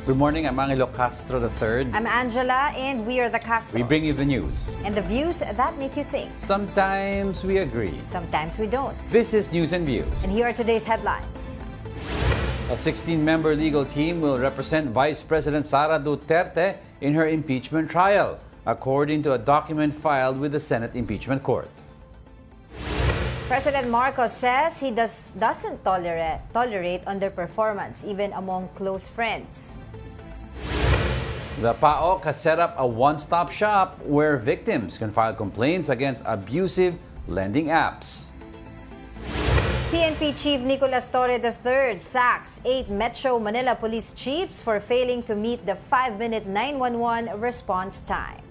Good morning, I'm Angelo Castro III. I'm Angela, and we are the Castros. We bring you the news. And the views that make you think. Sometimes we agree. Sometimes we don't. This is News and Views. And here are today's headlines. A 16-member legal team will represent Vice President Sara Duterte in her impeachment trial, according to a document filed with the Senate Impeachment Court. President Marcos says he doesn't tolerate underperformance, even among close friends. The PAOK has set up a one-stop shop where victims can file complaints against abusive lending apps. PNP Chief Nicolas Torre III sacks 8 Metro Manila police chiefs for failing to meet the 5-minute 911 response time.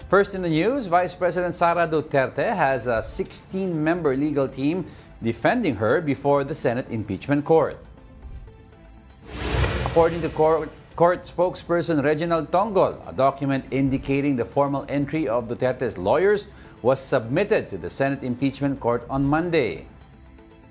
First in the news, Vice President Sara Duterte has a 16-member legal team defending her before the Senate Impeachment Court. According to court spokesperson Reginald Tongol, a document indicating the formal entry of Duterte's lawyers was submitted to the Senate Impeachment Court on Monday.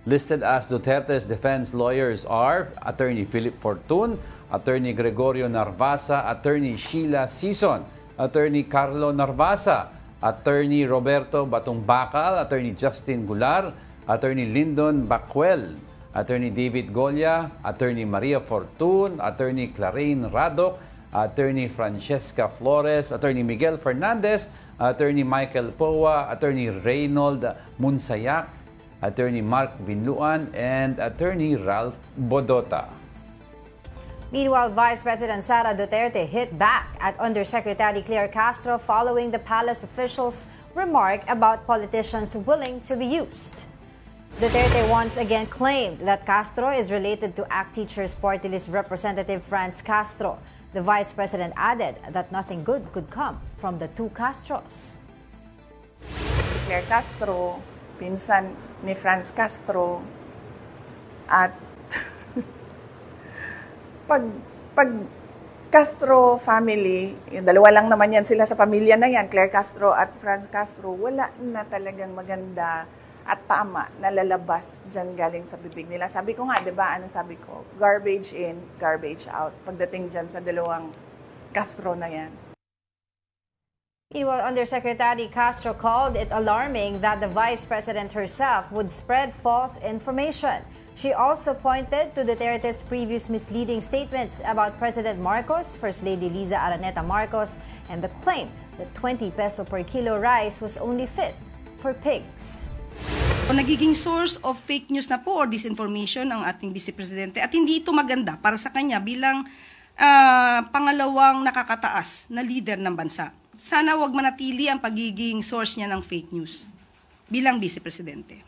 Listed as Duterte's defense lawyers are Attorney Philip Fortun, Attorney Gregorio Narvasa, Attorney Sheila Sison, Attorney Carlo Narvasa, Attorney Roberto Batungbacal, Attorney Justin Gular, Attorney Lyndon Bacuel, Attorney David Golia, Attorney Maria Fortun, Attorney Clarine Radok, Attorney Francesca Flores, Attorney Miguel Fernandez, Attorney Michael Poa, Attorney Reynold Munsayak, Attorney Mark Vinluan, and Attorney Ralph Bodota. Meanwhile, Vice President Sara Duterte hit back at Undersecretary Claire Castro following the palace officials' remark about politicians willing to be used. Duterte once again claimed that Castro is related to ACT Teachers Party List Representative Franz Castro. The Vice President added that nothing good could come from the two Castros. Claire Castro, pinsan ni Franz Castro, at pag Castro family, dalawa lang naman yan sila sa pamilya na yan, Claire Castro at Franz Castro, wala na talagang maganda at tama na lalabas dyan galing sa bibig nila. Sabi ko nga, di ba, ano sabi ko? Garbage in, garbage out. Pagdating dyan sa dalawang Castro na yan. Meanwhile, Undersecretary Castro called it alarming that the Vice President herself would spread false information. She also pointed to Duterte's previous misleading statements about President Marcos, First Lady Liza Araneta Marcos, and the claim that 20 peso per kilo rice was only fit for pigs. Nagiging source of fake news na po or disinformation ang ating Vice Presidente at hindi ito maganda para sa kanya bilang pangalawang nakakataas na leader ng bansa. Sana wag manatili ang pagiging source niya ng fake news bilang Vice Presidente.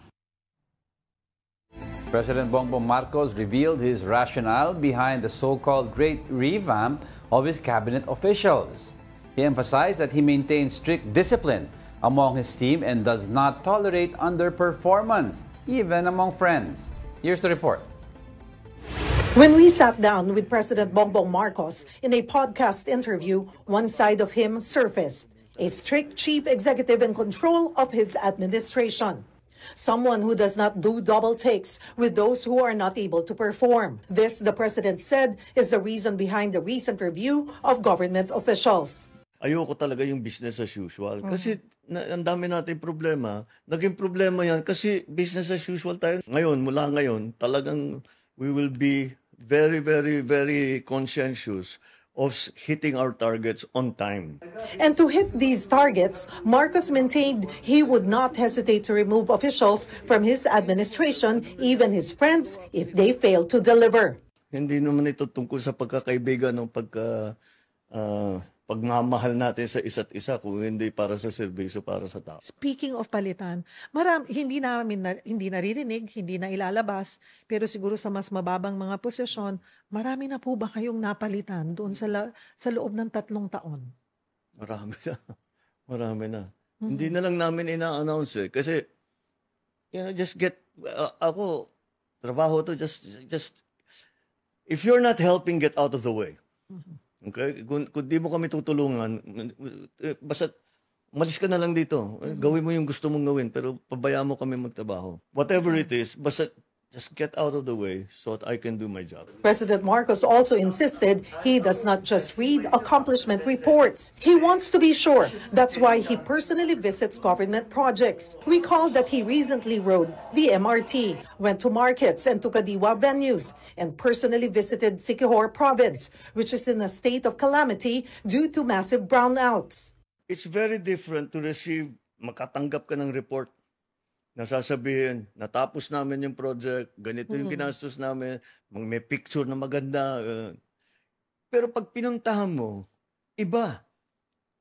President Bongbong Marcos revealed his rationale behind the so-called great revamp of his cabinet officials. He emphasized that he maintains strict discipline among his team and does not tolerate underperformance, even among friends. Here's the report. When we sat down with President Bongbong Marcos in a podcast interview, one side of him surfaced, a strict chief executive in control of his administration. Someone who does not do double takes with those who are not able to perform. This, the president said, is the reason behind the recent review of government officials. Ayoko talaga yung business as usual. Kasi ang dami natin problema. Naging problema yan kasi business as usual tayo. Ngayon, mula ngayon, talagang we will be very, very, very conscientious of hitting our targets on time. And to hit these targets, Marcos maintained he would not hesitate to remove officials from his administration, even his friends, if they fail to deliver. Hindi naman ito tungkol sa pagkakaibigan ng pagmamahal natin sa isa't isa kung hindi para sa serbisyo, para sa tao. Speaking of palitan, hindi naririnig, hindi na ilalabas, pero siguro sa mas mababang mga posisyon, marami na po ba kayong napalitan doon sa loob ng 3 taon? Marami na. Marami na. Hindi na lang namin ina-announce kasi just get, ako, trabaho to, just, if you're not helping, get out of the way. Okay? Kung di mo kami tutulungan, basta umalis ka na lang dito. Gawin mo yung gusto mong gawin, pero pabayaan mo kami magtrabaho. Whatever it is, basta just get out of the way so that I can do my job. President Marcos also insisted he does not just read accomplishment reports. He wants to be sure. That's why he personally visits government projects. Recall that he recently rode the MRT, went to markets and to Kadiwa venues, and personally visited Siquijor province, which is in a state of calamity due to massive brownouts. It's very different to receive, makatanggap ka ng report na sasabihin, natapos namin yung project, ganito yung ginastos namin, may picture na maganda. Pero pag pinuntahan mo, iba.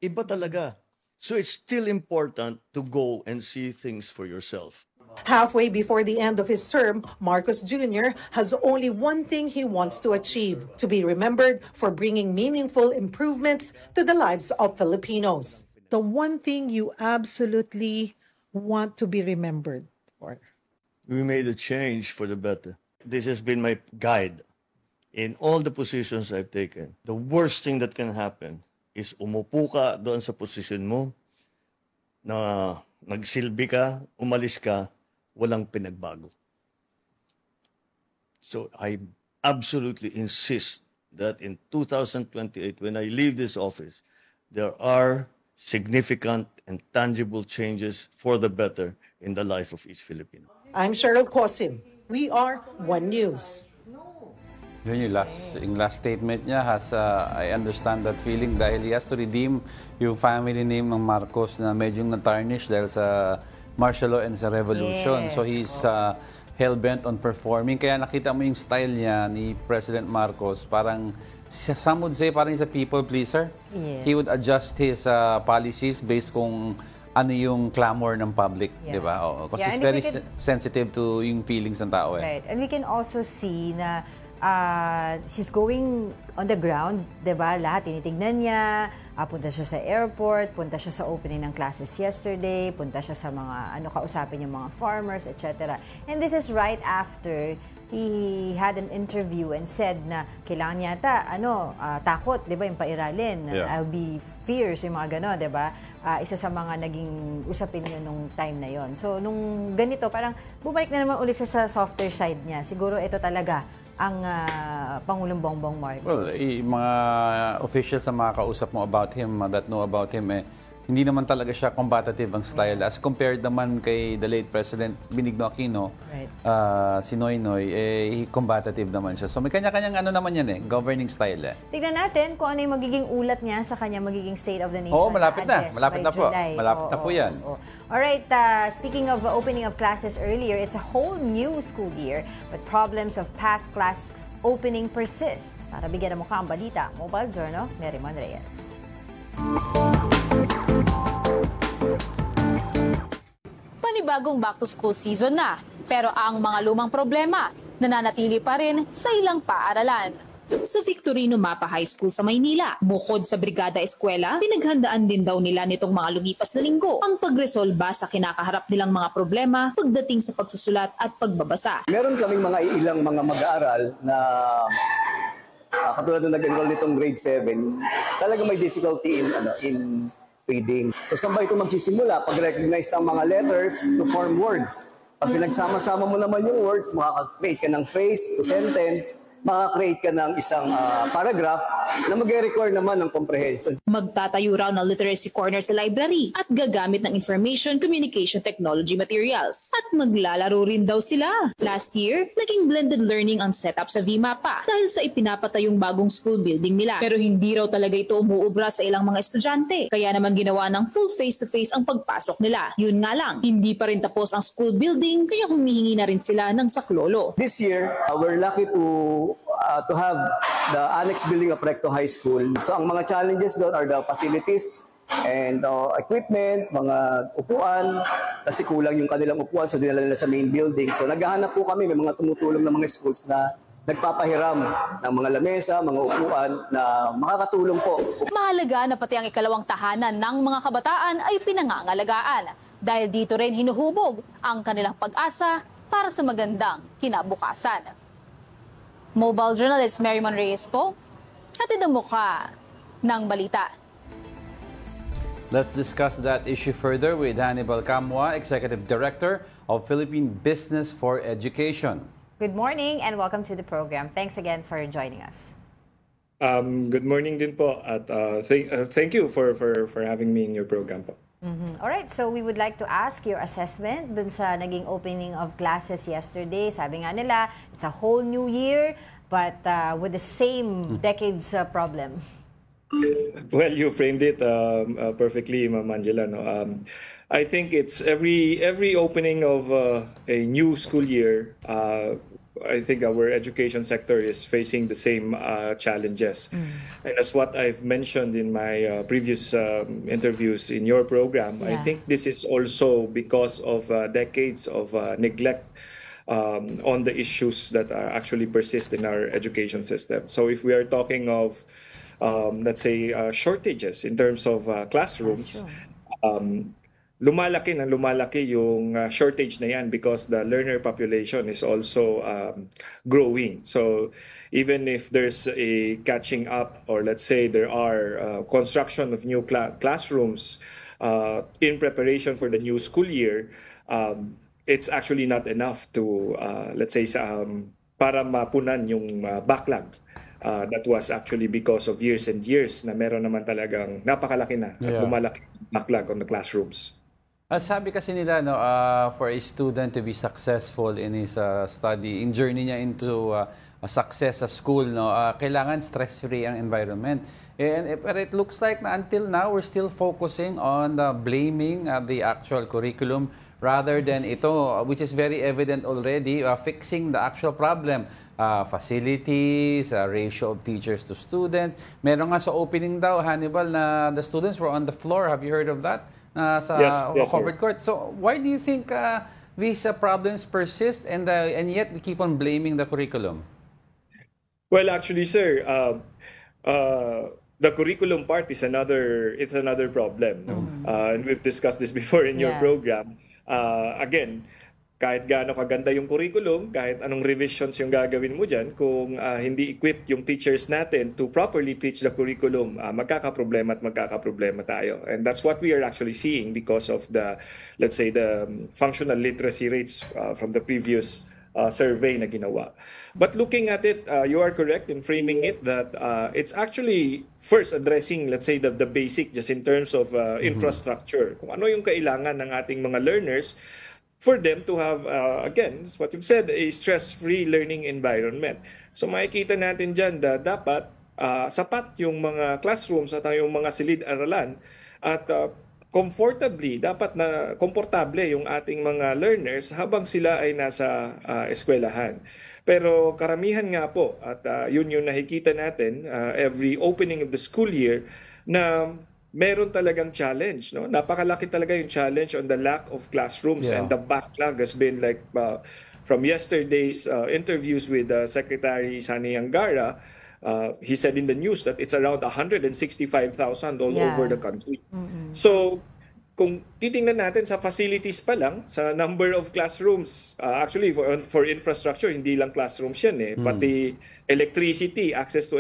Iba talaga. So it's still important to go and see things for yourself. Halfway before the end of his term, Marcos Jr. has only one thing he wants to achieve: to be remembered for bringing meaningful improvements to the lives of Filipinos. The one thing you absolutely want to be remembered for? We made a change for the better. This has been my guide in all the positions I've taken. The worst thing that can happen is umupo ka doon sa posisyon mo, na nagsilbi ka, umalis ka, walang pinagbago. So I absolutely insist that in 2028, when I leave this office, there are significant and tangible changes for the better in the life of each Filipino. I'm Cheryl Cosim. We are One News. Yun yung last statement niya has, I understand that feeling dahil he has to redeem yung family name ng Marcos na medyo na-tarnish dahil sa martial law and sa revolution. Yes. So he's hell-bent on performing. Kaya nakita mo yung style niya ni President Marcos, parang some would say parang he's a people pleaser. Yes. He would adjust his policies based kung ano yung clamor ng public, di ba? Because he's very sensitive to yung feelings ng tao. Right. And we can also see na he's going on the ground, di ba? Lahat tinitignan niya. Punta siya sa airport, punta siya sa opening ng classes yesterday, punta siya sa mga, kausapin yung mga farmers, etc. And this is right after he had an interview and said na kailangan yata, takot, di ba, yung pairalin. Yeah. I'll be fierce, yung mga gano'n, di ba? Isa sa mga naging usapin niyo nung time na yon. So, nung ganito, parang bumalik na naman ulit siya sa softer side niya. Siguro ito talaga ang Pangulong Bongbong Marcos. Well, mga officials na makakausap mo about him, that know about him, hindi naman talaga siya combative ang style. As compared naman kay the late President Benigno Aquino, right. Si Noynoy, combative naman siya. So may kanya-kanyang naman yan governing style. Tignan natin kung ano yung magiging ulat niya sa kanya magiging State of the Nation. Oo, malapit na. Address Malapit by na po. July. Malapit na po yan. Alright, speaking of opening of classes earlier, it's a whole new school year, but problems of past class opening persist. Para bigyan ng mukha ang balita, Mobile Journal, Merriman Reyes. Panibagong back-to-school season na, pero ang mga lumang problema nananatili pa rin sa ilang paaralan. Sa Victorino Mapa High School sa Maynila, bukod sa Brigada Eskwela, pinaghandaan din daw nila nitong mga lumipas na linggo ang pagresolba sa kinakaharap nilang mga problema pagdating sa pagsusulat at pagbabasa. Meron kaming ilang mga mag-aaral na katulad na nag-enroll nitong grade 7, talaga may difficulty in reading. So saan ba ito magsisimula? Pag-recognize ng mga letters to form words. Pag pinagsama-sama mo naman yung words, makaka-create ka ng phrase to sentence, makaka-create ka ng isang paragraph na mag-record naman ng comprehension. Magtatayo raw ng literacy corner sa library at gagamit ng information communication technology materials. At maglalaro rin daw sila. Last year, naging blended learning ang setup sa VMAPA dahil sa ipinapatayong bagong school building nila. Pero hindi raw talaga ito umuubra sa ilang mga estudyante. Kaya naman ginawa ng full face-to-face ang pagpasok nila. Yun nga lang, hindi pa rin tapos ang school building kaya humihingi na rin sila ng saklolo. This year, we're lucky to have the annex building of Recto High School. So ang mga challenges doon are the facilities and equipment, mga upuan, kasi kulang yung kanilang upuan, so dinala nila sa main building. So naghahanap po kami, may mga tumutulong na mga schools na nagpapahiram ng mga lamesa, mga upuan na makakatulong po. Mahalaga na pati ang ikalawang tahanan ng mga kabataan ay pinangangalagaan dahil dito rin hinuhubog ang kanilang pag-asa para sa magandang kinabukasan. Mobile journalist Merriman Reyes po, hatid ang mukha ng balita. Let's discuss that issue further with Hannibal Camua, Executive Director of Philippine Business for Education. Good morning and welcome to the program. Thanks again for joining us. Good morning din po at thank you for having me in your program po. All right, so we would like to ask your assessment dun sa naging opening of classes yesterday. Sabi nga nila, it's a whole new year but with the same decades problem. Well, you framed it perfectly, Ma'am Angela. No? I think it's every opening of a new school year. I think our education sector is facing the same challenges. And as what I've mentioned in my previous interviews in your program, I think this is also because of decades of neglect on the issues that actually persist in our education system. So if we are talking of, let's say, shortages in terms of classrooms, lumalaki yung shortage na yan because the learner population is also growing. So even if there's a catching up, or let's say there are construction of new classrooms in preparation for the new school year, it's actually not enough to, let's say, para mapunan yung backlog. That was actually because of years and years na meron naman talagang napakalaki na at lumalaki backlog on the classrooms. Sabi kasi nila, no, for a student to be successful in his study, in journey niya into a success sa school, no, kailangan stress-free ang environment. But it looks like na until now, we're still focusing on blaming the actual curriculum rather than ito, which is very evident already, fixing the actual problem. Facilities, ratio of teachers to students. Meron nga sa opening daw, Hannibal, na the students were on the floor. Have you heard of that? Sa covered court. So why do you think these problems persist and yet we keep on blaming the curriculum? Well, actually, sir, the curriculum part is another problem. No? And we've discussed this before in your program. Again, kahit gaano kaganda yung curriculum, kahit anong revisions yung gagawin mo dyan, kung hindi equipped yung teachers natin to properly teach the curriculum, magkakaproblema tayo. And that's what we are actually seeing because of the, let's say, the functional literacy rates from the previous survey na ginawa. But looking at it, you are correct in framing it that it's actually first addressing, let's say, the basic just in terms of infrastructure. Kung ano yung kailangan ng ating mga learners for them to have, again, what you've said, a stress-free learning environment. So makikita natin dyan na dapat sapat yung mga classrooms at yung mga silid-aralan at comfortably, dapat na komportable yung ating mga learners habang sila ay nasa eskwelahan. Pero karamihan nga po, at yun yung nakikita natin every opening of the school year, na meron talagang challenge, no? Napakalaki talaga yung challenge on the lack of classrooms and the backlog has been like from yesterday's interviews with Secretary Sani Angara. He said in the news that it's around 165,000 all over the country. So kung titingnan natin sa facilities pa lang, sa number of classrooms, actually for infrastructure, hindi lang classrooms yan pati electricity, access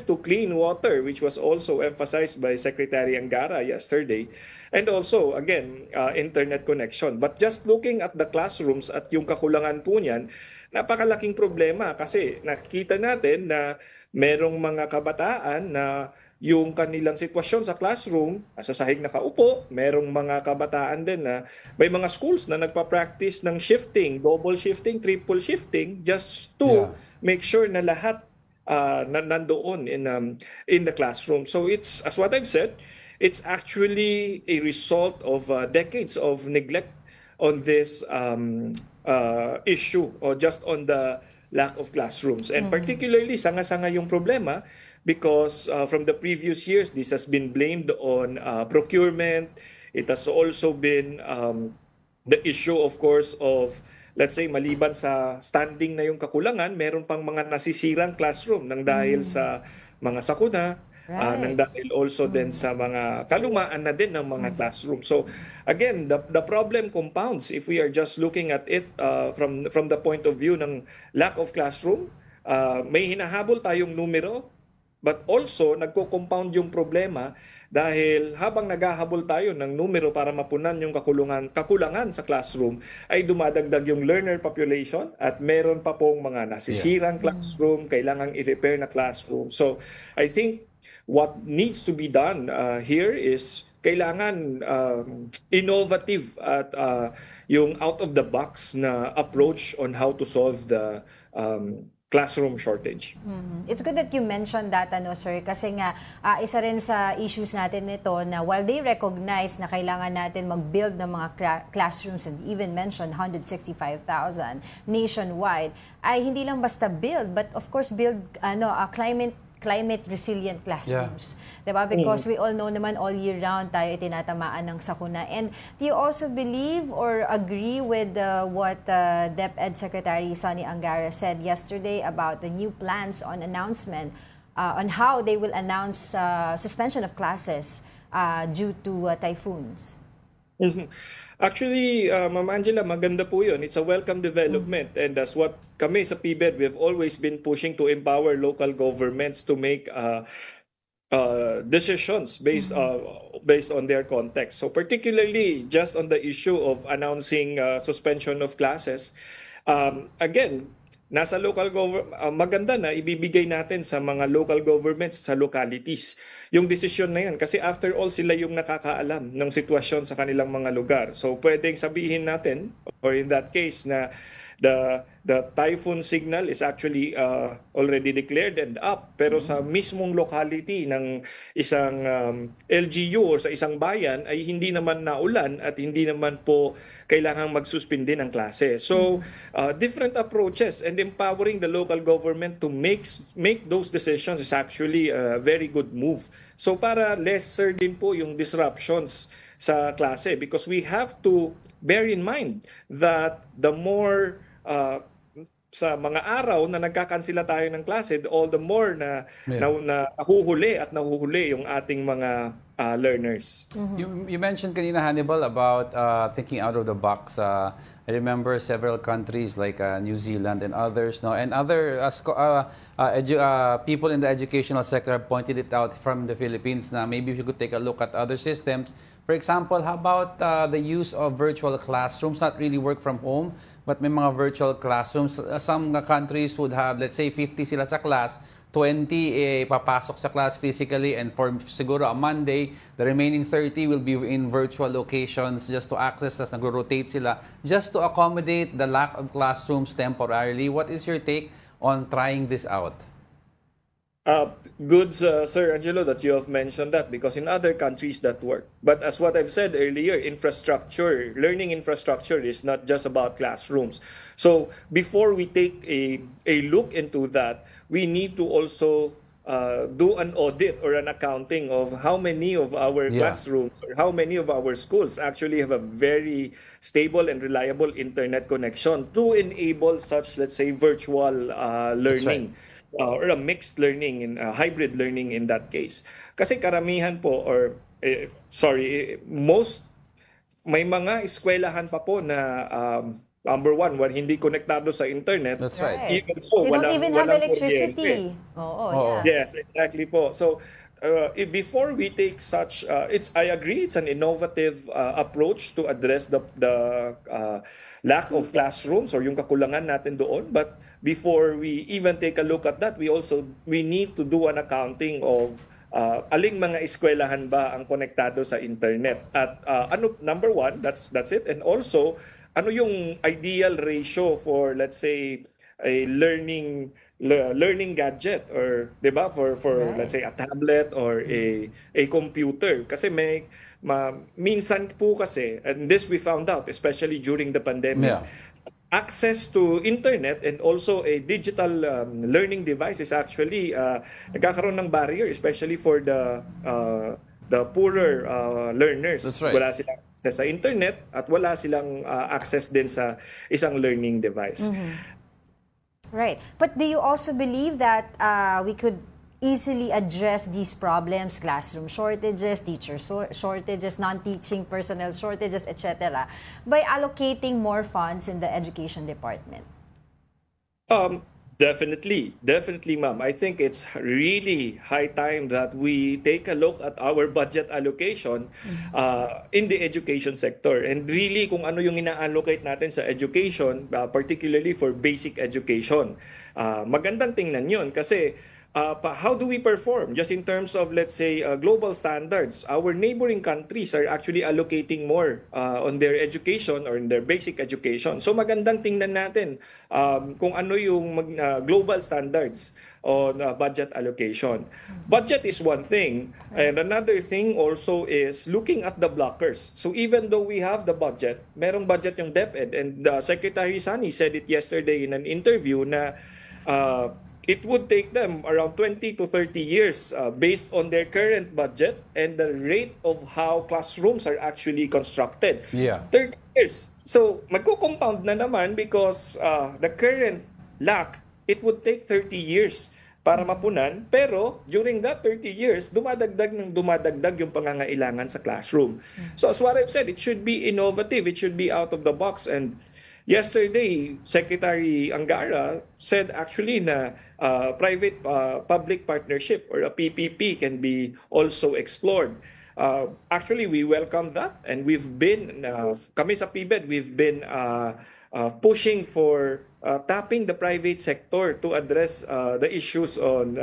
to clean water, which was also emphasized by Secretary Angara yesterday, and also, again, internet connection. But just looking at the classrooms at yung kakulangan po niyan, napakalaking problema kasi nakikita natin na merong mga kabataan na yung kanilang sitwasyon sa classroom, sa sahig nakaupo, merong mga kabataan din na may mga schools na nagpa-practice ng shifting, double shifting, triple shifting, just to make sure na lahat na nandoon in the classroom. So it's, as what I've said, it's actually a result of decades of neglect on this issue, or just on the lack of classrooms. And particularly, sanga-sanga yung problema because from the previous years, this has been blamed on procurement. It has also been the issue, of course, of, let's say, maliban sa standing na yung kakulangan, meron pang mga nasisirang classroom nang dahil sa mga sakuna, nang dahil also din sa mga kalumaan na din ng mga classroom. So again, the problem compounds if we are just looking at it from the point of view ng lack of classroom. May hinahabol tayong numero, but also nagko-compound yung problema dahil habang naghahabol tayo ng numero para mapunan yung kakulangan sa classroom, ay dumadagdag yung learner population at meron pa pong mga nasisirang classroom, kailangang i-repair na classroom. So I think what needs to be done here is kailangan innovative at yung out-of-the-box na approach on how to solve the classroom shortage. It's good that you mentioned that, sir, kasi nga isa rin sa issues natin nito na while they recognize na kailangan natin mag-build ng mga classrooms and even mentioned 165,000 nationwide, ay hindi lang basta build, but of course build climate resilient classrooms. Diba? Because we all know naman all year round tayo tinatamaan ng sakuna. And do you also believe or agree with what DepEd Secretary Sonny Angara said yesterday about the new plans on announcement on how they will announce suspension of classes due to typhoons? Actually, Ma'am Angela, maganda po yun. It's a welcome development. And that's what kami sa PBED, we've always been pushing to empower local governments to make decisions based on their context. So particularly just on the issue of announcing suspension of classes, again, nasa local government, maganda na ibibigay natin sa mga local governments sa localities yung desisyon na yan. Kasi after all, sila yung nakakaalam ng sitwasyon sa kanilang mga lugar. So pwedeng sabihin natin, or in that case, na the typhoon signal is actually already declared and up. Pero sa mismong locality ng isang LGU o sa isang bayan ay hindi naman naulan at hindi naman po kailangang magsuspindi ng klase. So different approaches and empowering the local government to make those decisions is actually a very good move. So para lesser din po yung disruptions sa klase, because we have to bear in mind that the more sa mga araw na nagkakansela tayo ng klase, all the more na nahuhuli yung ating mga learners. You mentioned kanina, Hannibal, about thinking out of the box. I remember several countries like New Zealand and others, and other people in the educational sector have pointed it out from the Philippines. Na maybe we could take a look at other systems. For example, how about the use of virtual classrooms, not really work from home, but may mga virtual classrooms. Some countries would have, let's say, 50 sila sa class, 20 papasok sa class physically, and for siguro a Monday, the remaining 30 will be in virtual locations just to access, as nag-rotate sila, just to accommodate the lack of classrooms temporarily. What is your take on trying this out? Good, Sir Angelo, that you have mentioned that, because in other countries that work. But as what I've said earlier, learning infrastructure is not just about classrooms. So before we take a look into that, we need to also do an audit or an accounting of how many of our classrooms or how many of our schools actually have a very stable and reliable internet connection to enable such, let's say, virtual learning. Or a mixed learning, hybrid learning in that case. Kasi karamihan po, may mga eskwelahan pa po na number one, hindi konektado sa internet. That's right. Even so, they don't even have electricity. Yes, exactly po. So, before we take such, I agree, it's an innovative approach to address the lack of classrooms or yung kakulangan natin doon. But before we even take a look at that, we need to do an accounting of aling mga eskwelahan ba ang konektado sa internet. At number one, that's it. And also, ano yung ideal ratio for, let's say, a learning gadget, or 'di ba, for let's say a tablet or a computer, kasi minsan po kasi, and this we found out especially during the pandemic, access to internet and also a digital learning device is actually nagkakaroon ng barrier, especially for the poorer learners. That's right. Wala silang access sa internet at wala silang access din sa isang learning device. Right. But do you also believe that we could easily address these problems, classroom shortages, teacher shortages, non-teaching personnel shortages, etc., by allocating more funds in the education department? Definitely, ma'am. I think it's really high time that we take a look at our budget allocation in the education sector. And really kung ano yung ina-allocate natin sa education, particularly for basic education. Magandang tingnan yun kasi how do we perform just in terms of, let's say, global standards? Our neighboring countries are actually allocating more on their education or in their basic education. So magandang tingnan natin kung ano yung global standards on budget allocation. Budget is one thing, and another thing also is looking at the blockers. So even though we have the budget, merong budget yung DepEd, and Secretary Sani said it yesterday in an interview na it would take them around 20 to 30 years based on their current budget and the rate of how classrooms are actually constructed. 30 years. So, magko-compound na naman because the current lack, it would take 30 years para mapunan. Pero, during that 30 years, dumadagdag yung pangangailangan sa classroom. So, as what I've said, it should be innovative. It should be out of the box. And yesterday, Secretary Angara said actually na private-public partnership or a PPP can be also explored. Actually, we welcome that, and we've been, kami sa PBED, we've been pushing for tapping the private sector to address the issues on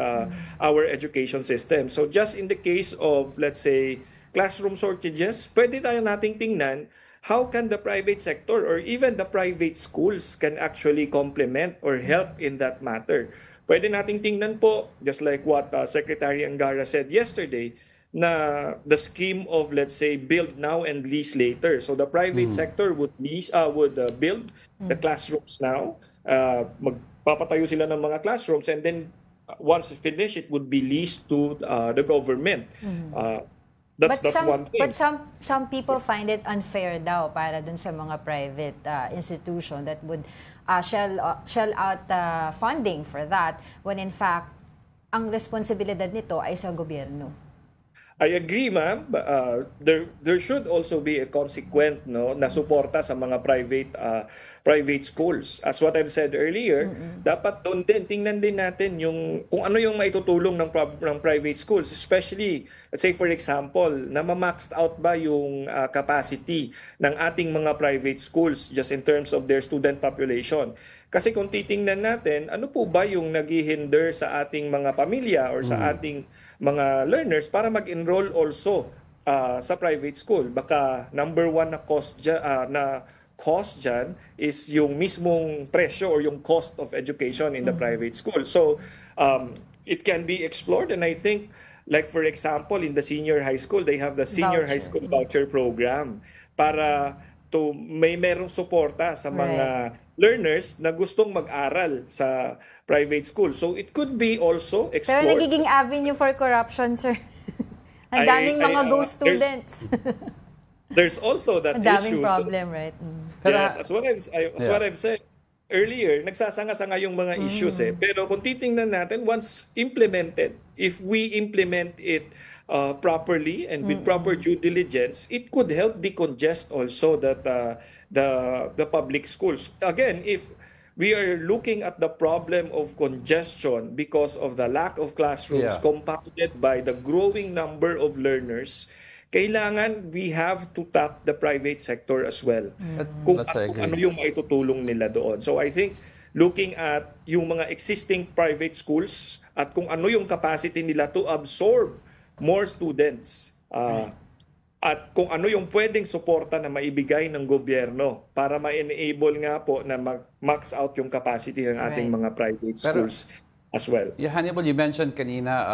our education system. So just in the case of, let's say, classroom shortages, pwede tayo nating tingnan how can the private sector or even the private schools can actually complement or help in that matter. Pwede nating tingnan po, just like what Secretary Angara said yesterday, na the scheme of, let's say, build now and lease later. So the private sector would build the classrooms now, magpapatayo sila ng mga classrooms, and then once finished, it would be leased to the government. That's one thing. But some people find it unfair daw para dun sa mga private institution that would shell out funding for that when in fact ang responsibilidad nito ay sa gobyerno. I agree, ma'am. There should also be a consequent na suporta sa mga private schools. As what I've said earlier, dapat doon din tingnan din natin kung ano yung maitutulong ng private schools, especially let's say for example, na ma-maxed out ba yung capacity ng ating mga private schools just in terms of their student population. Kasi kung titingnan natin, ano po ba yung naghihinder sa ating mga pamilya or sa ating mga learners para mag-enroll also sa private school? Baka number one na cost dyan is yung mismong presyo or yung cost of education in the private school. So it can be explored, and I think like for example in the senior high school, they have the senior high school voucher program para merong suporta sa mga learners na gustong mag-aral sa private school. So it could be also explored. Pero nagiging avenue for corruption, sir. Ang daming mga ghost students. There's also that issue. Ang daming problem, right? Yes, as what I've said earlier, nagsasanga-sanga yung mga issues Pero kung titingnan natin, once implemented, if we implement it properly and with proper due diligence, it could help decongest also that the public schools. Again, if we are looking at the problem of congestion because of the lack of classrooms compounded by the growing number of learners, kailangan we have to tap the private sector as well. Kung ano yung maitutulong nila doon. So I think looking at yung mga existing private schools at kung ano yung capacity nila to absorb more students at kung ano yung pwedeng suporta na maibigay ng gobyerno para ma-enable nga po na mag-max out yung capacity ng ating mga private schools as well. Hannibal, you mentioned kanina,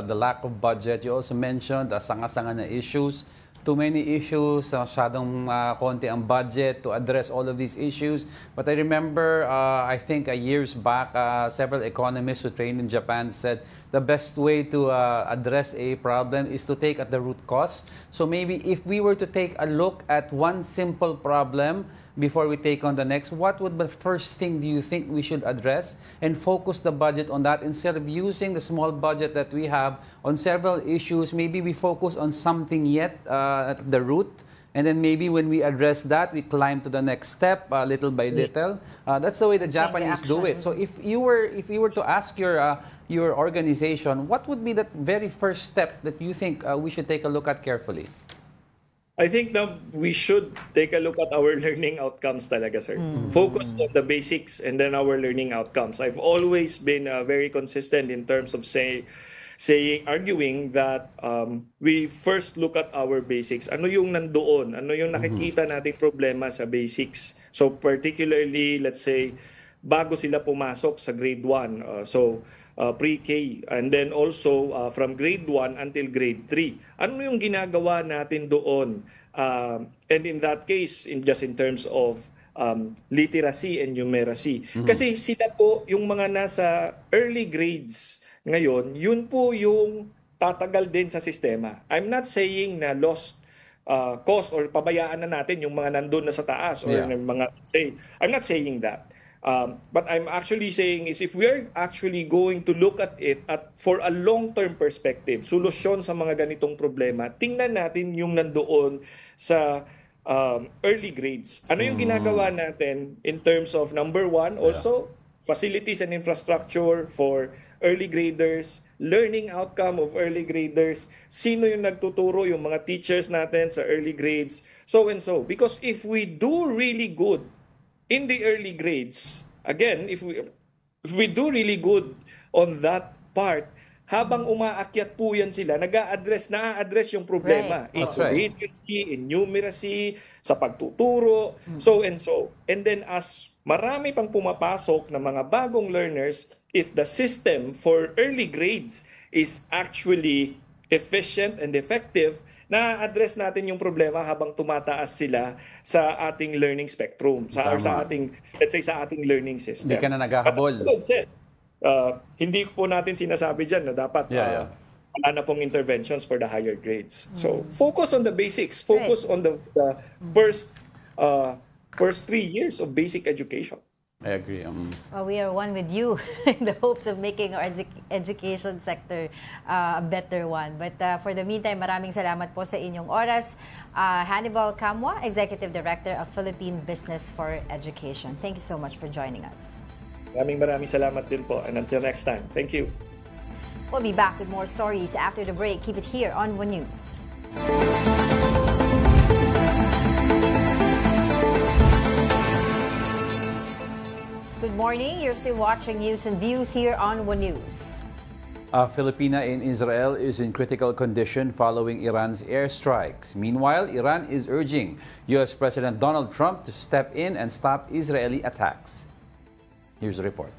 the lack of budget. You also mentioned sanga-sanga na issues. Too many issues, masyadong konti ang budget to address all of these issues. But I remember, I think years back, several economists who trained in Japan said the best way to address a problem is to take at the root cause. So maybe if we were to take a look at one simple problem before we take on the next, what would the first thing do you think we should address and focus the budget on that instead of using the small budget that we have on several issues? Maybe we focus on something yet at the root and then maybe when we address that, we climb to the next step little by little. That's the way the Japanese do it. So if you were to ask your organization, what would be that very first step that you think we should take a look at carefully? I think now we should take a look at our learning outcomes talaga, sir. Focus on the basics and then our learning outcomes. I've always been very consistent in terms of arguing that we first look at our basics. Ano yung nandoon? Ano yung nakikita nating problema sa basics? So particularly, let's say, bago sila pumasok sa grade 1. Pre-K, and then also from grade 1 until grade 3. Ano yung ginagawa natin doon? And in that case, just in terms of literacy and numeracy. Kasi sila po, yung mga nasa early grades ngayon, yun po yung tatagal din sa sistema. I'm not saying na lost cause or pabayaan na natin yung mga nandun na sa taas or I'm not saying that. But I'm actually saying is if we're actually going to look at it for a long-term perspective, solusyon sa mga ganitong problema, tingnan natin yung nandoon sa early grades. Ano yung ginagawa natin in terms of number 1, also facilities and infrastructure for early graders, learning outcome of early graders, sino yung nagtuturo, yung mga teachers natin sa early grades, so and so. Because if we do really good in the early grades, again, if we do really good on that part, habang umaakyat po yan sila, na-address yung problema. Right. In literacy, in numeracy, sa pagtuturo, so and so. And then as marami pang pumapasok na mga bagong learners, if the system for early grades is actually efficient and effective, na-address natin yung problema habang tumataas sila sa ating learning spectrum, sa ating, let's say, sa ating learning system. Hindi ka na naghahabol. Hindi po natin sinasabi dyan na dapat wala na pong interventions for the higher grades. So, focus on the basics. Focus on the first 3 years of basic education. I agree. Well, we are one with you in the hopes of making our education sector a better one. But for the meantime, maraming salamat po sa inyong oras. Hannibal Camua, Executive Director of Philippine Business for Education. Thank you so much for joining us. Maraming salamat din po. And until next time, thank you. We'll be back with more stories after the break. Keep it here on One News. Good morning. You're still watching News and Views here on One News. A Filipina in Israel is in critical condition following Iran's airstrikes. Meanwhile, Iran is urging U.S. President Donald Trump to step in and stop Israeli attacks. Here's the report.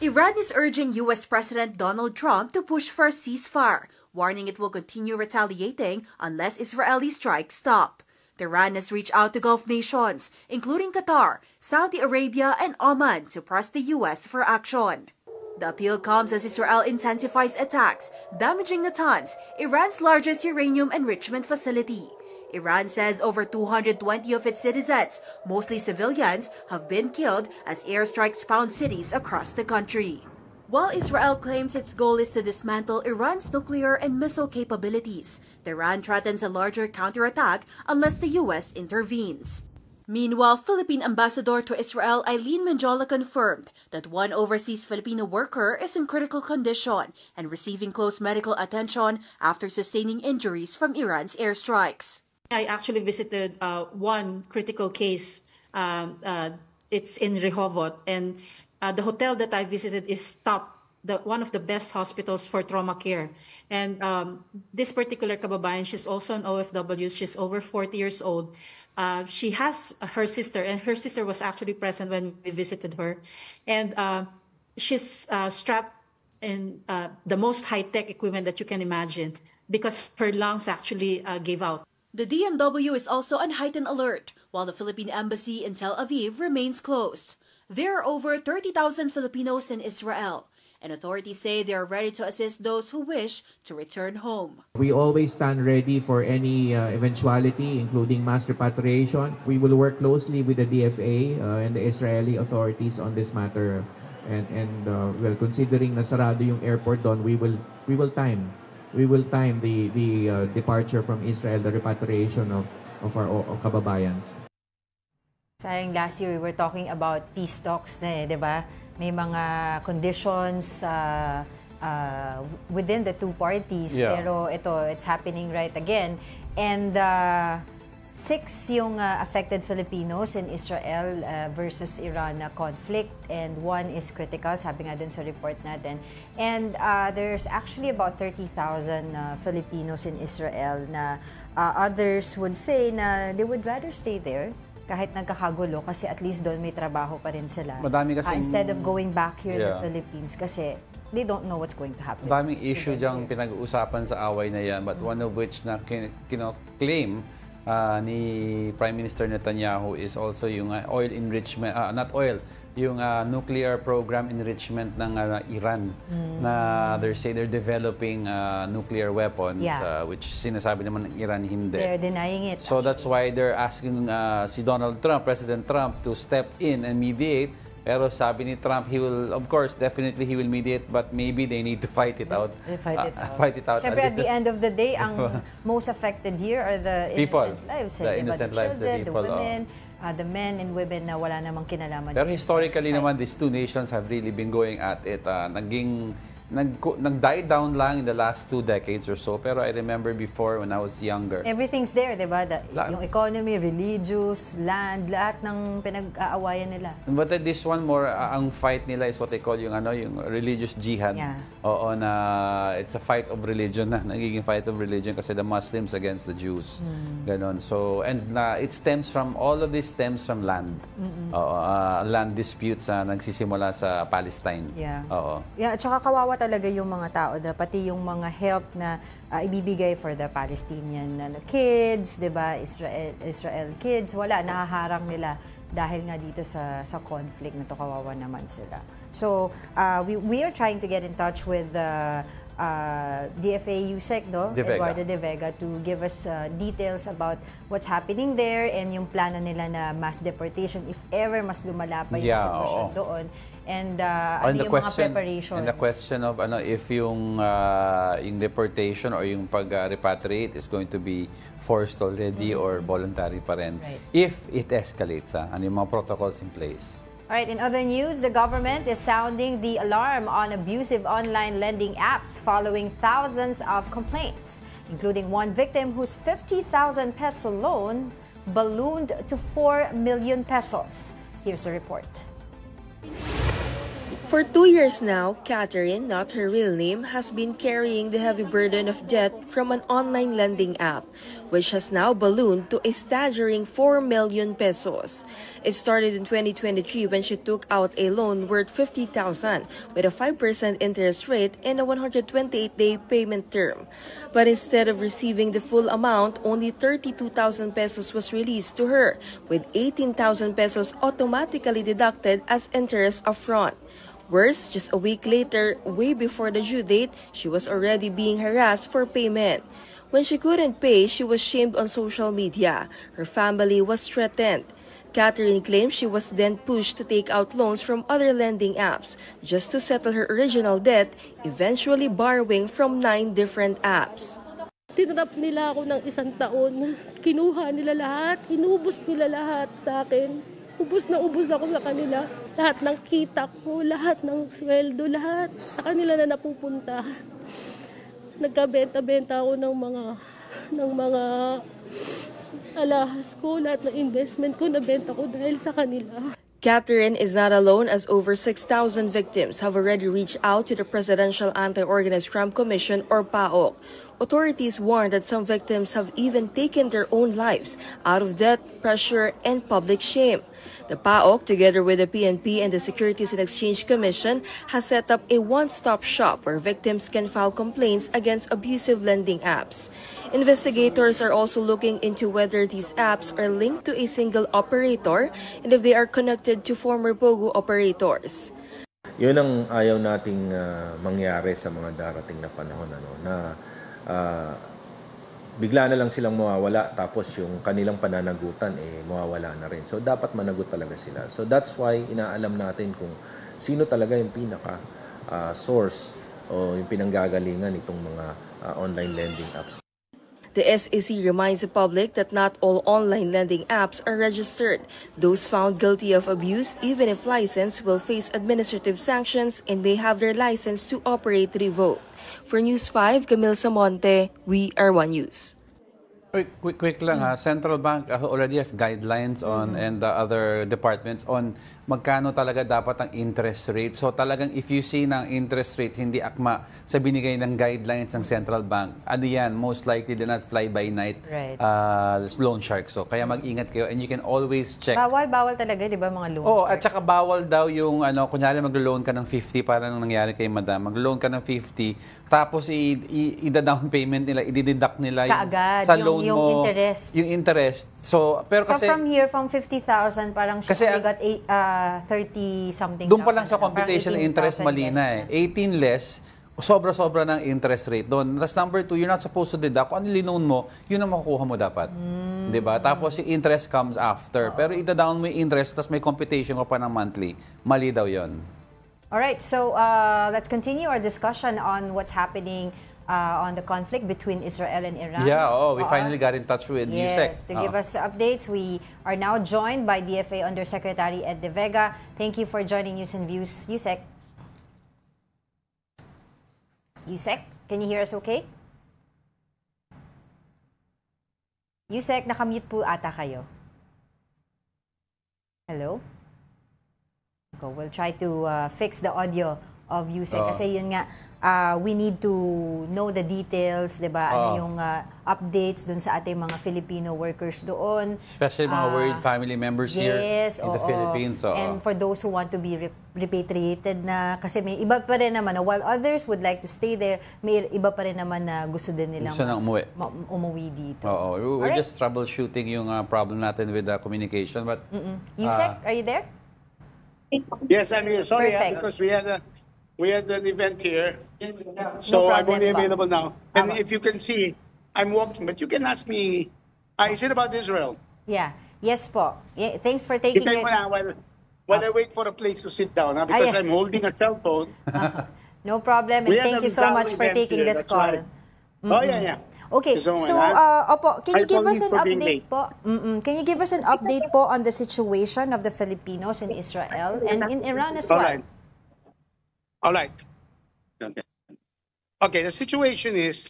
Iran is urging U.S. President Donald Trump to push for a ceasefire, warning it will continue retaliating unless Israeli strikes stop. Iran has reached out to Gulf nations, including Qatar, Saudi Arabia, and Oman, to press the U.S. for action. The appeal comes as Israel intensifies attacks, damaging Natanz, Iran's largest uranium enrichment facility. Iran says over 220 of its citizens, mostly civilians, have been killed as airstrikes pound cities across the country. While Israel claims its goal is to dismantle Iran's nuclear and missile capabilities, Tehran threatens a larger counterattack unless the U.S. intervenes. Meanwhile, Philippine Ambassador to Israel Eileen Menjola confirmed that one overseas Filipino worker is in critical condition and receiving close medical attention after sustaining injuries from Iran's airstrikes. I actually visited one critical case. It's in Rehovot, and the hotel that I visited is one of the best hospitals for trauma care. And this particular kababayan, she's also an OFW. She's over 40 years old. She has her sister, and her sister was actually present when we visited her. And she's strapped in the most high-tech equipment that you can imagine because her lungs actually gave out. The DMW is also on heightened alert, while the Philippine Embassy in Tel Aviv remains closed. There are over 30,000 Filipinos in Israel, and authorities say they are ready to assist those who wish to return home. We always stand ready for any eventuality, including mass repatriation. We will work closely with the DFA and the Israeli authorities on this matter. And well, considering na sarado yung airport doon, we will time we will time the departure from Israel, the repatriation of our kababayans. Sayang last year we were talking about peace talks na di ba? May mga conditions within the two parties, pero it's happening right again. And 6 yung affected Filipinos in Israel versus Iran na conflict, and 1 is critical, sabi nga dun sa report natin. And there's actually about 30,000 Filipinos in Israel na others would say na they would rather stay there kahit nagkakagulo kasi at least doon may trabaho pa rin sila. Madami kasi instead of going back here in the Philippines kasi they don't know what's going to happen. Madaming issue diyang pinag-uusapan sa away na yan, but one of which na claim ni Prime Minister Netanyahu is also yung oil enrichment, not oil, yung nuclear program enrichment ng Iran na they're developing nuclear weapons, which sinasabi naman ng Iran hindi. They're denying it. So that's why they're asking si Donald Trump, President Trump, to step in and mediate. Pero sabi ni Trump, he will, of course, definitely he will mediate, but maybe they need to fight it out. Fight it out. Siyempre, at the end of the day, ang most affected here are the innocent lives. The innocent lives, the people, the women, the men and women na wala namang kinalaman. Pero historically naman, these two nations have really been going at it. Nag-die down lang in the last 2 decades or so. Pero I remember before when I was younger. Everything's there, di ba? Yung economy, religious, land, lahat ng pinag-aawayan nila. But this one more, ang fight nila is what they call yung religious jihad. Oo, na it's a fight of religion na. Nagiging fight of religion kasi the Muslims against the Jews. Ganon. So, and it stems from, all of this stems from land. Land disputes na nagsisimula sa Palestine. Oo. At saka kawawa talaga yung mga tao, pati yung mga help na ibibigay for the Palestinian kids, 'di ba? Israel kids, wala, nahaharang nila dahil nga dito sa conflict na to, kawawa naman sila. So, we are trying to get in touch with DFA USEC, no? Eduardo De Vega, to give us details about what's happening there and yung plano nila na mass deportation if ever mas lumala pa yung sitwasyon doon. And ano yung mga preparations. And the question of if yung deportation or yung pag-repatriate is going to be forced already or voluntary pa rin. If it escalates, ano yung mga protocols in place. Alright, in other news, the government is sounding the alarm on abusive online lending apps following thousands of complaints, including one victim whose 50,000 peso loan ballooned to 4 million pesos. Here's the report. For 2 years now, Catherine, not her real name, has been carrying the heavy burden of debt from an online lending app, which has now ballooned to a staggering 4 million pesos. It started in 2023 when she took out a loan worth 50,000 with a 5% interest rate and a 128-day payment term. But instead of receiving the full amount, only 32,000 pesos was released to her, with 18,000 pesos automatically deducted as interest upfront. Worse, just a week later, way before the due date, she was already being harassed for payment. When she couldn't pay, she was shamed on social media. Her family was threatened. Catherine claims she was then pushed to take out loans from other lending apps just to settle her original debt, eventually borrowing from 9 different apps. Tinrap nila ako ng 1 taon. Kinuha nila lahat, inubos nila lahat sa akin. Ubus na ubus ako sa kanila. Lahat ng kita ko, lahat ng sweldo, lahat sa kanila na napupunta. Nagkabenta-benta ako ng mga alahas ko, lahat ng investment ko, nabenta ko dahil sa kanila. Catherine is not alone, as over 6,000 victims have already reached out to the Presidential Anti-Organized Crime Commission, or PAOC. Authorities warn that some victims have even taken their own lives out of debt, pressure, and public shame. The PAOC, together with the PNP and the Securities and Exchange Commission, has set up a one-stop shop where victims can file complaints against abusive lending apps. Investigators are also looking into whether these apps are linked to a single operator and if they are connected to former POGO operators. Yun ang ayaw nating mangyari sa mga darating na panahon, na bigla na lang silang mawawala tapos yung kanilang pananagutan mawawala na rin. So dapat managot talaga sila. So that's why inaalam natin kung sino talaga yung pinaka source o yung pinanggagalingan itong mga online lending apps. The SEC reminds the public that not all online lending apps are registered. Those found guilty of abuse, even if licensed, will face administrative sanctions and may have their license to operate revoked. For News 5, Camille Samonte, We Are One News. Quick lang ha, Central Bank already has guidelines on and the other departments on magkano talaga dapat ang interest rate. So talagang if you see ng interest rates hindi akma sa binigay ng guidelines ng Central Bank, ano yan, most likely they're not fly by night loan sharks. So kaya mag-ingat kayo and you can always check. Bawal talaga, di ba, mga loan sharks? At saka bawal daw yung kunyari maglo-loan ka ng 50 para nang nangyari kay Madam. Maglo-loan ka ng 50 tapos i-down payment nila, i-deduct nila kaagad, sa loan yung mo. Interest. Yung interest. So, pero kasi from here, from 50,000, parang she only got 30-something. Doon pa lang sa computation ng interest, mali na eh. 18 less, sobra-sobra ng interest rate doon. Tapos number 2, you're not supposed to deduct. Kung ano loan mo, yun ang makukuha mo dapat. Diba? Tapos yung interest comes after. Pero ita-down mo yung interest, tapos may computation ko pa ng monthly. Mali daw yun. Alright, so let's continue our discussion on what's happening on the conflict between Israel and Iran. Yeah, we finally got in touch with Yusek. Yes, to give us updates, we are now joined by DFA Undersecretary Ed De Vega. Thank you for joining News and Views, Yusek. Yusek, can you hear us okay? Yusek, nakamute po ata kayo. Hello? We'll try to fix the audio of Yusek kasi yun nga, we need to know the details, diba? Ano yung updates dun sa ating mga Filipino workers doon. Especially mga worried family members here in the Philippines. And for those who want to be repatriated na, kasi may iba pa rin naman, while others would like to stay there, may iba pa rin naman na gusto din nilang umuwi dito. We're just troubleshooting yung problem natin with the communication. But Yusek, are you there? Yes, I'm here. Sorry, because we had an event here, so I'm only available now. And if you can see, I'm walking, but you can ask me. Is it about Israel? Yeah. Yes, po. Yeah, thanks for taking it. While I wait for a place to sit down, because I'm holding a cell phone. No problem, and thank you so much for taking this call. Oh yeah. Okay, so Opo, can you give us an update po? Can you give us an update po on the situation of the Filipinos in Israel and in Iran as well? All right. Okay, the situation is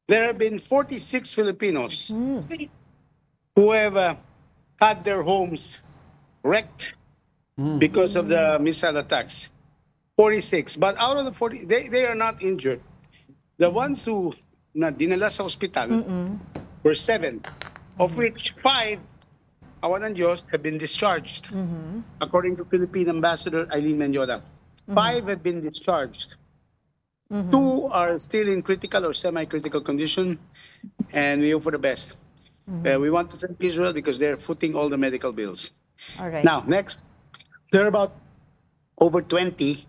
there have been 46 Filipinos who have had their homes wrecked because of the missile attacks. 46, but out of the 40, they are not injured. The ones who na dinala sa ospital were 7, of which 5, awan ng Diyos, have been discharged. According to Philippine Ambassador Eileen Mendoza. 5 have been discharged. 2 are still in critical or semi-critical condition, and we hope for the best. We want to thank Israel because they're footing all the medical bills. All right. Now, next, there are about over 20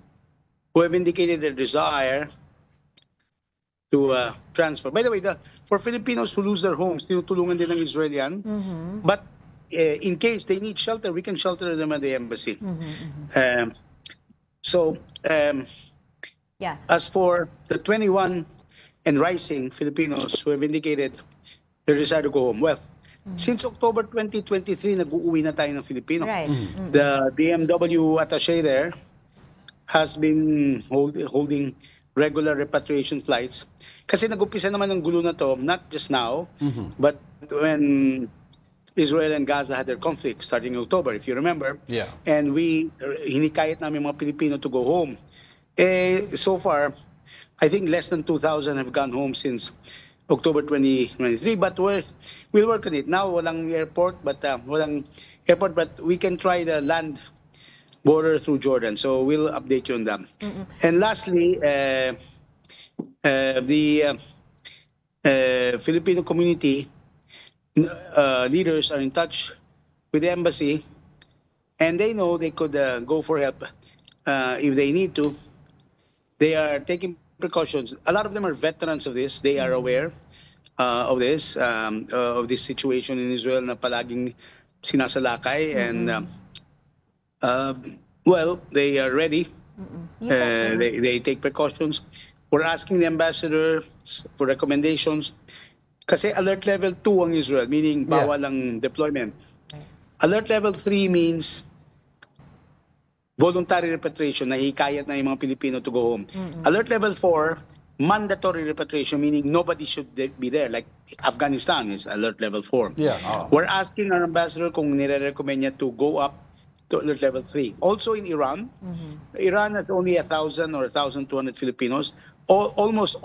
who have indicated their desire to transfer. By the way, for Filipinos who lose their homes, tinutulungan din ng Israelian. But in case they need shelter, we can shelter them at the embassy. As for the 21 and rising Filipinos who have indicated their desire to go home, well, since October 2023, nag-uuwi na tayo ng Filipino. Right. The DMW attaché there has been holding regular repatriation flights. Kasi nag-umpisa naman ng gulo na to, not just now, but when Israel and Gaza had their conflict starting in October, if you remember. Yeah. And hinikayat namin mga Pilipino to go home. So far, I think less than 2,000 have gone home since October 2023, but we'll work on it. Now, walang airport, but we can try the land border through Jordan. So we'll update you on that. And lastly, the Filipino community leaders are in touch with the embassy, and they know they could go for help if they need to. They are taking precautions. A lot of them are veterans of this. They are aware of this situation in Israel na palaging sinasalakay, and well, they are ready. They take precautions. We're asking the ambassador for recommendations. Kasi alert level 2 ang Israel, meaning bawal ang deployment. Alert level 3 means voluntary repatriation, na hikayat na yung mga Pilipino to go home. Alert level 4, mandatory repatriation, meaning nobody should be there. Like Afghanistan is alert level 4. We're asking our ambassador kung nire-recommend niya to go up to alert level 3. Also in Iran, Iran has only 1,000 or 1,200 Filipinos. Almost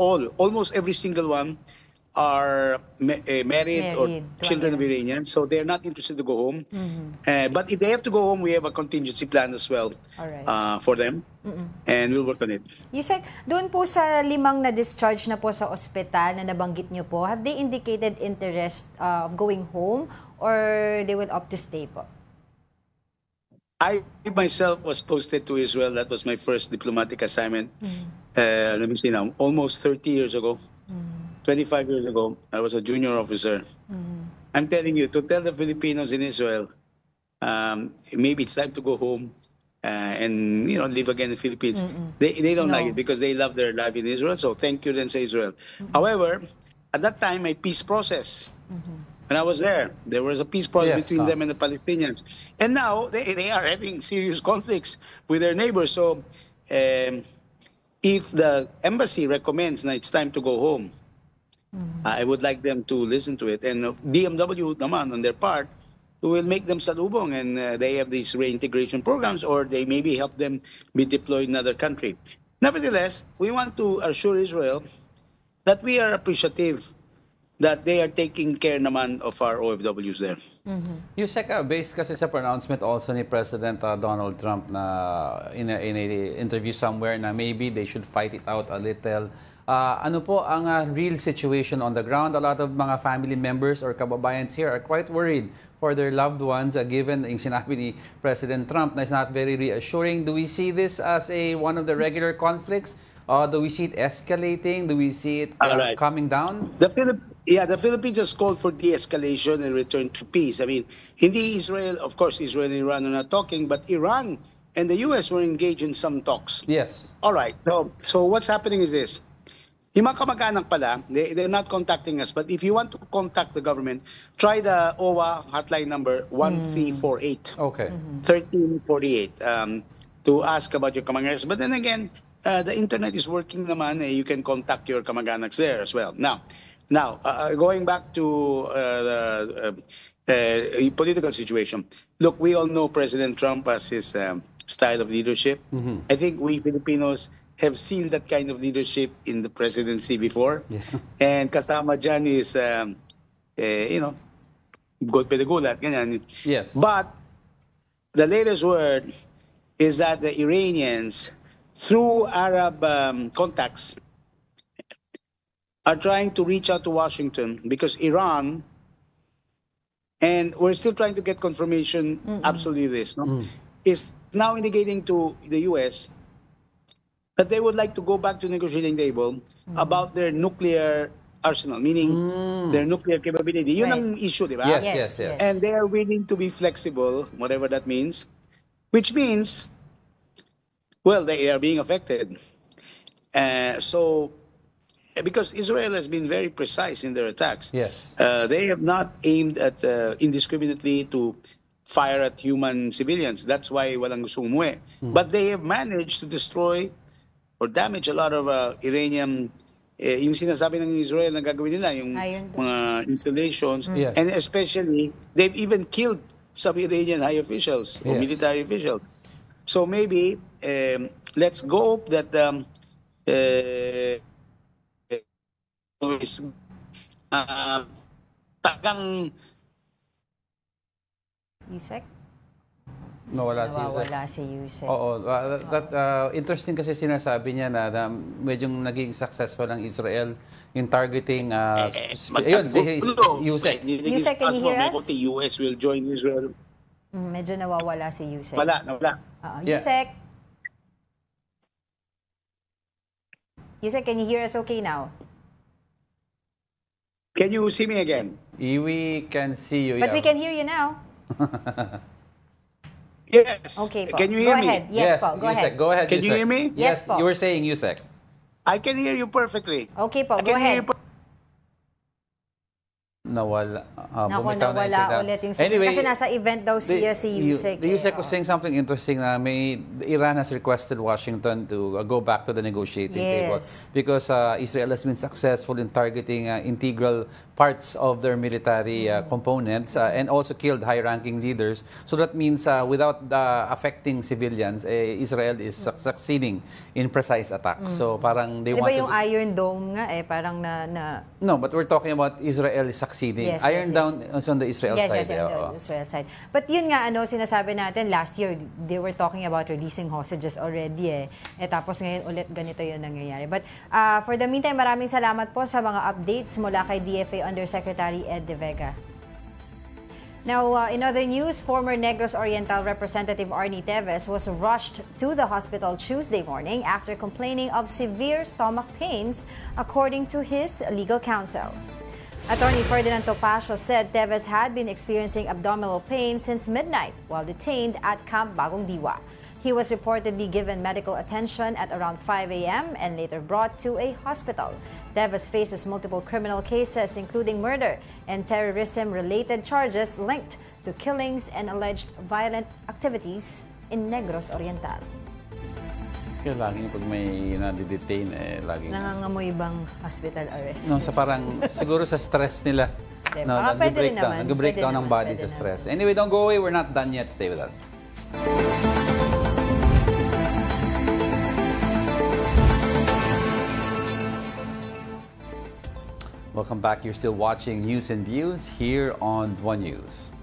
every single one are married or children of Iranians, so they're not interested to go home. But if they have to go home, we have a contingency plan as well for them, and we'll work on it. Yusek, doon po sa 5 na-discharge na po sa ospital na nabanggit niyo po, have they indicated interest of going home or they will opt to stay po? I myself was posted to Israel. That was my first diplomatic assignment. Let me see now, almost 30 years ago. 25 years ago, I was a junior officer. I'm telling you, to tell the Filipinos in Israel, maybe it's time to go home and live again in the Philippines. They don't like it because they love their life in Israel. So thank you then, say Israel. However, at that time, a peace process. When I was there was a peace process between them and the Palestinians. And now they are having serious conflicts with their neighbors. So if the embassy recommends that it's time to go home, I would like them to listen to it. And DMW naman, on their part, will make them salubong, and they have these reintegration programs, or they maybe help them be deployed in another country. Nevertheless, we want to assure Israel that we are appreciative that they are taking care naman of our OFWs there. Yusek, based kasi sa pronouncement also ni President Donald Trump na in a interview somewhere na maybe they should fight it out a little. Ano po ang real situation on the ground? A lot of mga family members or kababayans here are quite worried for their loved ones given yung sinabi ni President Trump na is not very reassuring. Do we see this as one of the regular conflicts? Do we see it escalating? Do we see it coming down? The Philippines has called for de-escalation and return to peace. I mean, hindi Israel, of course, Israel and Iran are not talking, but Iran and the U.S. were engaged in some talks. Yes. All right. So what's happening is this. Yung mga kamag-anak pala, they're not contacting us. But if you want to contact the government, try the OWA hotline number 1348. Okay. 1348 to ask about your kamag-anaks. But then again, the internet is working naman. You can contact your kamag-anaks there as well. Now, going back to the political situation. Look, we all know President Trump as his style of leadership. I think we Filipinos have seen that kind of leadership in the presidency before. And kasama dyan is, gulat, ganyan. Yes. But the latest word is that the Iranians, through Arab contacts, are trying to reach out to Washington because Iran, and we're still trying to get confirmation, absolutely this, is now indicating to the U.S. that they would like to go back to the negotiating table about their nuclear arsenal, meaning their nuclear capability. Yun ang issue, di ba? Yes. And they are willing to be flexible, whatever that means, which means, well, they are being affected. So, because Israel has been very precise in their attacks. Yes. They have not aimed at indiscriminately to fire at human civilians. That's why walang gustong umuwi. But they have managed to destroy or damage a lot of Iranian, yung sinasabi ng Israel na gagawin nila, yung mga installations, and especially, they've even killed some Iranian high officials or military officials. So maybe, let's go hope that tagang Yusek? Nawala si Yusek. Oo. Interesting kasi sinasabi niya na medyo naging successful ng Israel in targeting Yusek. Yusek, can you hear us? The US will join Israel. Medyo nawawala si Yusek. Nawala. Yusek? Yusek, can you hear us okay now? Can you see me again? We can see you. But we can hear you now. Yes. Okay, Paul. Can you hear me? Go ahead. Yes, Paul. Go ahead. Go ahead. Can you hear me? Yes, Paul. You were saying, Yusek. I can hear you perfectly. Okay po, I go can hear ahead. you Nawala. Naku, Bumitaw na yung nawala signal. ulit yung signal. Anyway, Kasi nasa event daw si Yusek. The Yusek was saying something interesting na Iran has requested Washington to go back to the negotiating table because Israel has been successful in targeting integral parts of their military components and also killed high-ranking leaders. So that means without affecting civilians, Israel is succeeding in precise attacks. So parang they want to... yung Iron Dome nga parang na... No, but we're talking about Israel is succeeding. Yes, Iron Dome is on the Israel side. Yes, on the Israel side. But yun nga, sinasabi natin, last year, they were talking about releasing hostages already tapos ngayon ulit ganito yun nangyayari. But for the meantime, maraming salamat po sa mga updates mula kay DFA Undersecretary Ed De Vega. Now, in other news, former Negros Oriental Representative Arnie Teves was rushed to the hospital Tuesday morning after complaining of severe stomach pains, according to his legal counsel. Attorney Ferdinand Topacio said Teves had been experiencing abdominal pain since midnight while detained at Camp Bagong Diwa. He was reportedly given medical attention at around 5 a.m. and later brought to a hospital. Teves faces multiple criminal cases, including murder and terrorism-related charges linked to killings and alleged violent activities in Negros Oriental. Kaya laging pag may na-detain, laging... Nangangamoy bang hospital arrest? No, sa parang, siguro sa stress nila. No, nag-breakdown ng body sa stress. Anyway, don't go away. We're not done yet. Stay with us. Welcome back. You're still watching News and Views here on One News.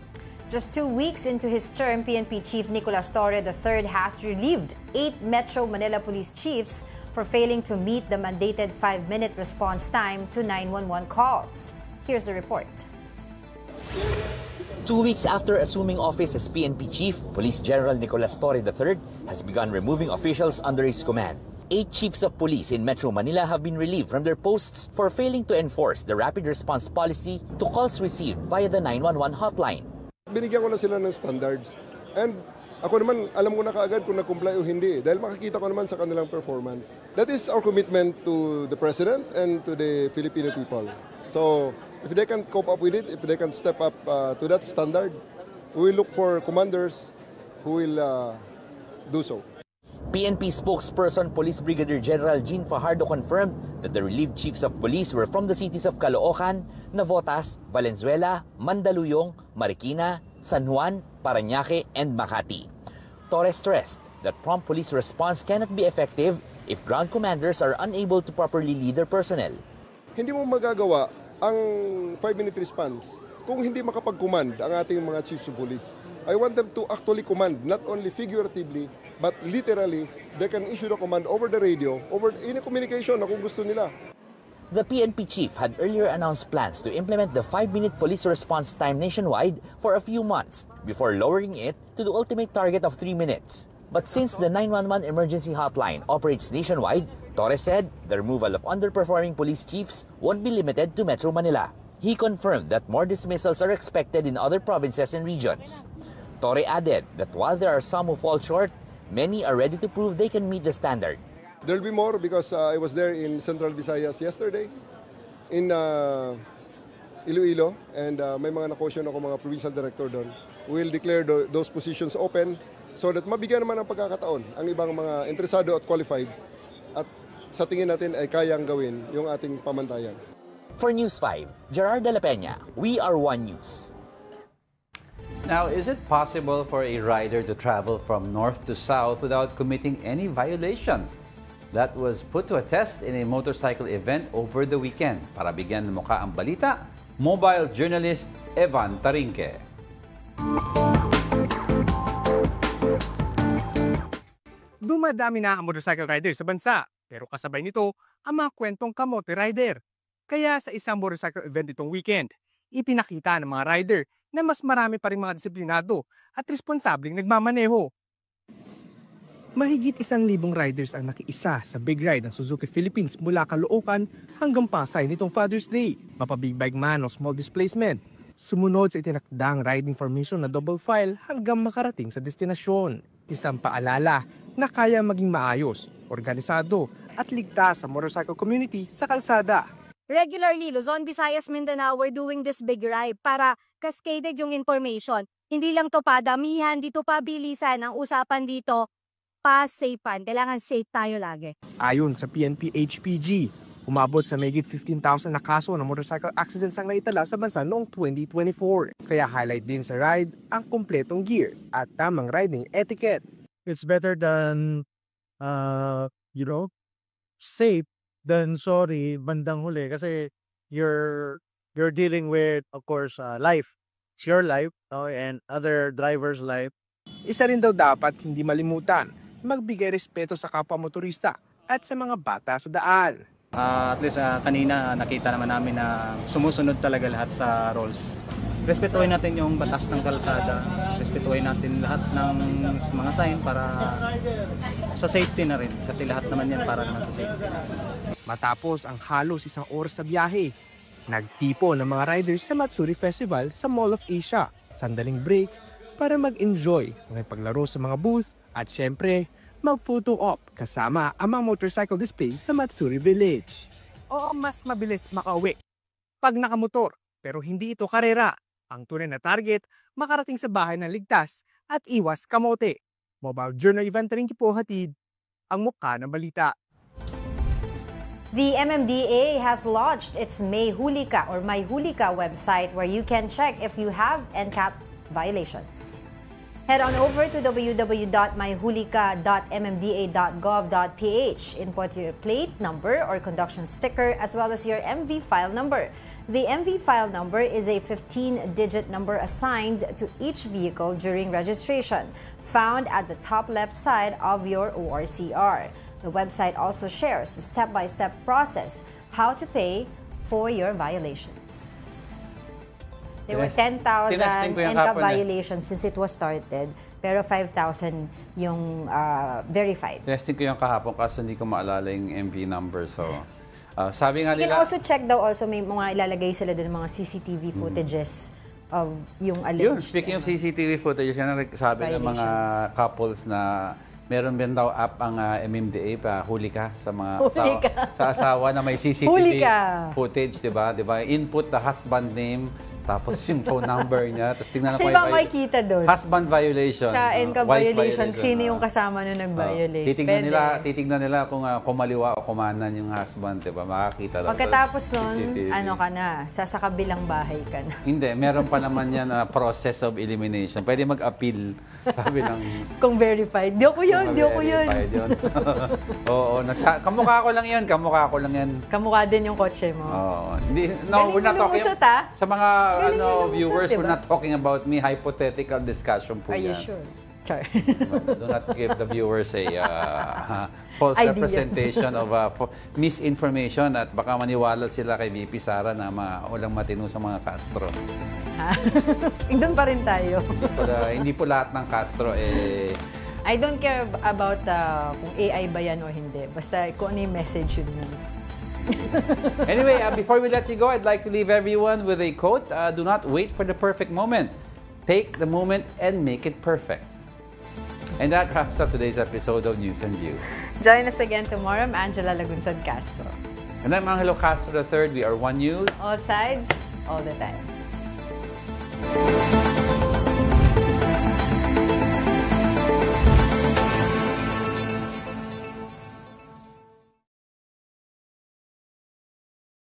Just 2 weeks into his term, PNP Chief Nicolas Torre III has relieved 8 Metro Manila police chiefs for failing to meet the mandated 5-minute response time to 911 calls. Here's the report. 2 weeks after assuming office as PNP Chief, Police General Nicolas Torre III has begun removing officials under his command. 8 chiefs of police in Metro Manila have been relieved from their posts for failing to enforce the rapid response policy to calls received via the 911 hotline. Binigyan ko na sila ng standards. And ako naman, alam ko na kaagad kung nag-comply o hindi. Dahil makikita ko naman sa kanilang performance. That is our commitment to the President and to the Filipino people. So, if they can cope up with it, if they can step up to that standard, we will look for commanders who will do so. PNP spokesperson Police Brigadier General Jean Fajardo confirmed that the relieved chiefs of police were from the cities of Caloocan, Navotas, Valenzuela, Mandaluyong, Marikina, San Juan, Parañaque, and Makati. Torres stressed that prompt police response cannot be effective if ground commanders are unable to properly lead their personnel. Hindi mo magagawa ang 5-minute response kung hindi makapag-command ang ating mga chiefs of police. I want them to actually command, not only figuratively, but literally, they can issue the command over the radio, over any communication na kung gusto nila. The PNP chief had earlier announced plans to implement the 5-minute police response time nationwide for a few months before lowering it to the ultimate target of 3 minutes. But since the 911 emergency hotline operates nationwide, Torres said the removal of underperforming police chiefs won't be limited to Metro Manila. He confirmed that more dismissals are expected in other provinces and regions. Torre added that while there are some who fall short, many are ready to prove they can meet the standard. There will be more because I was there in Central Visayas yesterday, in Iloilo, and may mga nakosyon ako mga provincial director doon. We will declare those positions open so that mabigyan naman ng pagkakataon ang ibang mga interesado at qualified at sa tingin natin ay kayang gawin yung ating pamantayan. For News 5, Gerard de la Peña, we are One News. Now, is it possible for a rider to travel from north to south without committing any violations? That was put to a test in a motorcycle event over the weekend. Para bigyan ng mukha ang balita, mobile journalist Evan Tarinque. Dumadami na ang motorcycle rider sa bansa, pero kasabay nito ang mga kwentong kamote rider. Kaya sa isang motorcycle event itong weekend, ipinakita ng mga rider na mas marami pa rin mga disiplinado at responsableng nagmamaneho. Mahigit 1,000 riders ang nakiisa sa big ride ng Suzuki Philippines mula Caloocan hanggang Pasay nitong Father's Day. Mapabig bike man o small displacement. Sumunod sa itinakdang riding formation na double file hanggang makarating sa destinasyon. Isang paalala na kaya maging maayos organisado at ligtas sa motorcycle community sa kalsada. Regularly, Luzon, Visayas, Mindanao, we're doing this big drive para cascaded yung information. Hindi lang to padamihan, dito pa bilisan. Ang usapan dito, pa-safean. Kailangan safe tayo lagi. Ayon sa PNP-HPG, umabot sa mahigit 15,000 na kaso ng motorcycle accidents ang naitala sa bansa noong 2024. Kaya highlight din sa ride ang kumpletong gear at tamang riding etiquette. It's better than, safe than sorry bandang huli kasi you're dealing with, of course, life. It's your life and other drivers' life. Isa rin daw dapat hindi malimutan, magbigay respeto sa kapwa motorista at sa mga bata sa daan. At least kanina nakita naman namin na sumusunod talaga lahat sa rules. Respetuhin natin yung batas ng kalsada, respetuhin natin lahat ng mga sign para sa safety na rin. Kasi lahat naman yan para naman sa safety. Matapos ang halos isang oras sa biyahe, nagtipo ng mga riders sa Matsuri Festival sa Mall of Asia. Sandaling break para mag-enjoy, makipaglaro sa mga booth at syempre, mag-photo op kasama ang mga motorcycle display sa Matsuri Village. Oo, mas mabilis makauwi pag nakamotor, pero hindi ito karera. Ang tunay na target, makarating sa bahay ng ligtas at iwas kamote. Mobile Journal Event rin po hatid ang mukha ng balita. The MMDA has launched its May Hulika or My Hulika website where you can check if you have NCAP violations. Head on over to www.myhulika.mmda.gov.ph. Input your plate number or conduction sticker as well as your MV file number. The MV file number is a 15-digit number assigned to each vehicle during registration, found at the top left side of your ORCR. The website also shares a step-by-step process how to pay for your violations. There were 10,000 NCAP violations since it was started, pero 5,000 yung verified. Testing ko yung kahapon kaso hindi ko maalala yung MV number. So, sabi nga You can nila... also check daw also may mga ilalagay sila doon mga CCTV footages of yung alleged. Yun, speaking of CCTV footage, yan ang sabi ng mga couples na meron din daw app ang MMDA pa huli ka sa mga sa asawa na may CCTV footage, 'di ba? Input the husband name tapos yung phone number niya, tapos tingnan ko yung makikita doon. Husband violation. Sa NCAP violation, sino yung kasama nung nag-violate? Titignan nila kung kumaliwa o kumanan yung husband, 'di ba? Makakita daw. Pagkatapos nun, ano ka na, sa kabilang bahay ka na. Hindi, meron pa naman yan na process of elimination. Pwede mag-appeal, sabi ng... Kung verified. Di ako yun. Oo, kamukha ko lang yan. Kamukha din yung kotse mo. Oo. We're not talking... Sa mga viewers, we're not talking about me. Hypothetical discussion po yan. Are you sure? Char. Do not give the viewers a false representation of misinformation at baka maniwala sila kay VP Sara na walang matino sa mga Castro. Doon pa rin tayo. Hindi po lahat ng Castro I don't care about kung AI ba yan o hindi. Basta kung ano yung message yun na. Anyway, before we let you go, I'd like to leave everyone with a quote. Do not wait for the perfect moment. Take the moment and make it perfect. And that wraps up today's episode of News and Views. Join us again tomorrow. I'm Angela Lagunsad Castro. And I'm Angelo Castro III. We are One News. All sides, all the time.